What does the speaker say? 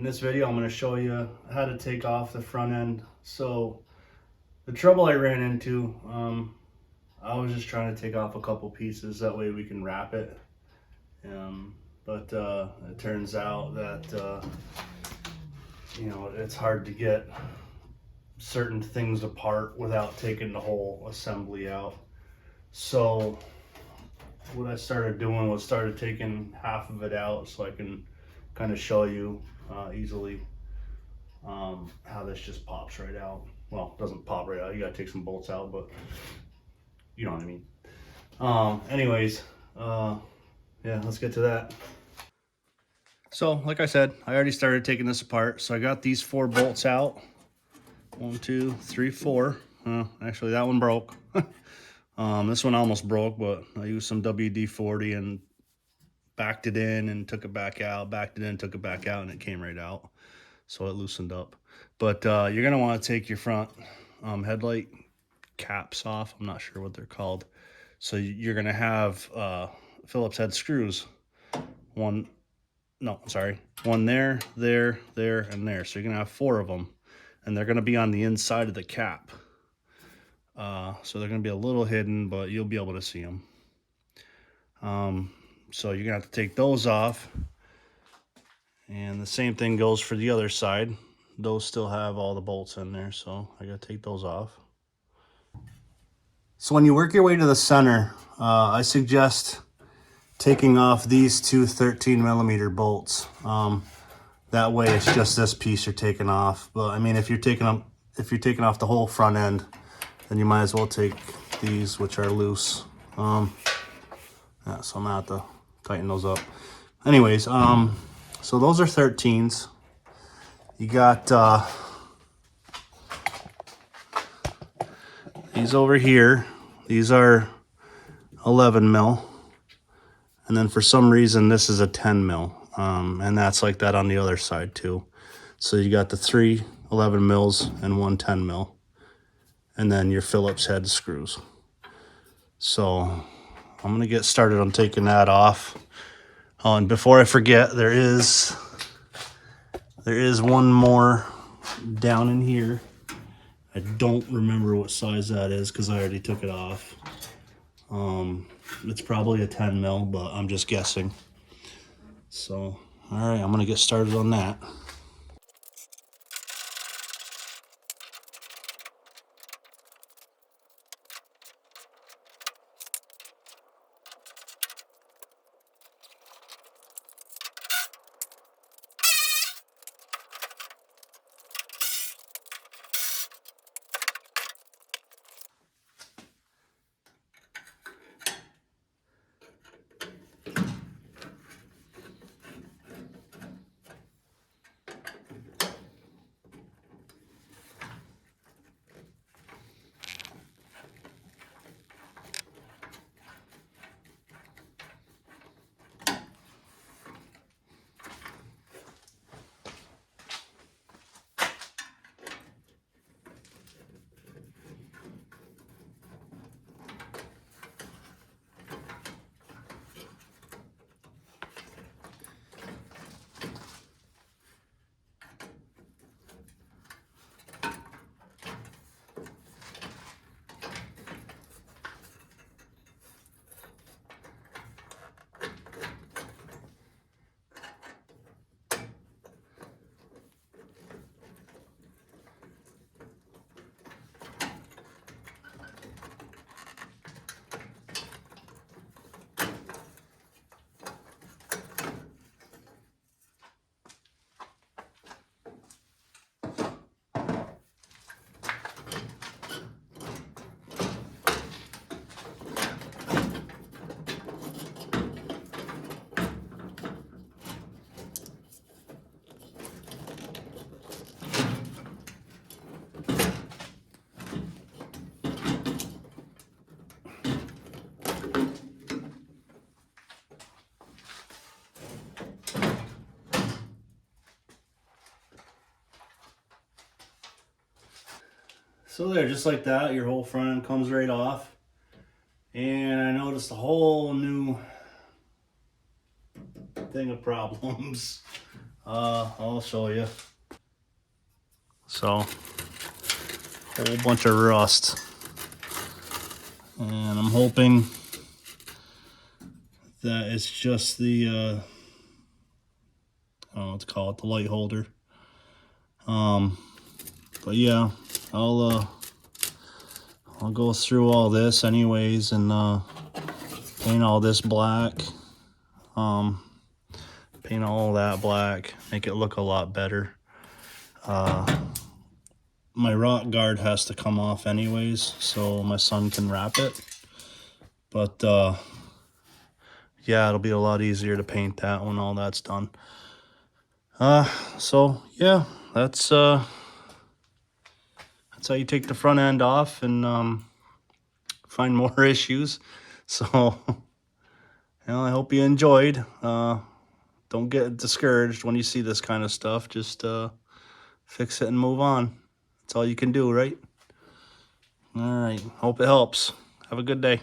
this video, I'm going to show you how to take off the front end. So the trouble I ran into, I was just trying to take off a couple pieces, that way we can wrap it. But it turns out that, you know, it's hard to get certain things apart without taking the whole assembly out. So what I started doing was started taking half of it out so I can kind of show you easily how this just pops right out. Well, it doesn't pop right out, you gotta take some bolts out, but you know what I mean. Anyways, yeah, let's get to that. So like I said, I already started taking this apart. So I got these 4 bolts out. 1, 2, 3, 4. Actually that one broke. This one almost broke, but I used some WD-40 and backed it in and took it back out, backed it in, took it back out, and it came right out. So it loosened up. But you're gonna wanna take your front headlight caps off. I'm not sure what they're called. So you're gonna have Phillips head screws. One there, there, there, and there. So you're gonna have 4 of them, and they're gonna be on the inside of the cap. So they're gonna be a little hidden, but you'll be able to see them. So you're gonna have to take those off, and the same thing goes for the other side. Those still have all the bolts in there, so I gotta take those off. So when you work your way to the center, I suggest taking off these 2 13mm bolts. That way it's just this piece you're taking off. But I mean, if you're taking off the whole front end, then you might as well take these, which are loose. Yeah, so I'm gonna have to tighten those up. Anyways, so those are 13s. You got these over here. These are 11 mil. And then for some reason, this is a 10 mil. And that's like that on the other side too. So you got the 3 11 mils and 1 10 mil. And then your Phillips head screws. So I'm gonna get started on taking that off. Oh, and before I forget, there is one more down in here. I don't remember what size that is because I already took it off. It's probably a 10 mil, but I'm just guessing. So, all right, I'm gonna get started on that. So there, just like that, your whole front end comes right off. And I noticed a whole new thing of problems. I'll show you. So, whole bunch of rust. And I'm hoping that it's just the, I don't know what to call it, the light holder. But yeah, I'll go through all this anyways and paint all this black. Paint all that black, make it look a lot better. My rock guard has to come off anyways, so my son can wrap it. But yeah, it'll be a lot easier to paint that when all that's done. So yeah, that's how you take the front end off and find more issues. So I hope you enjoyed. Don't get discouraged when you see this kind of stuff. Just fix it and move on. That's all you can do, right? All right. Hope it helps. Have a good day.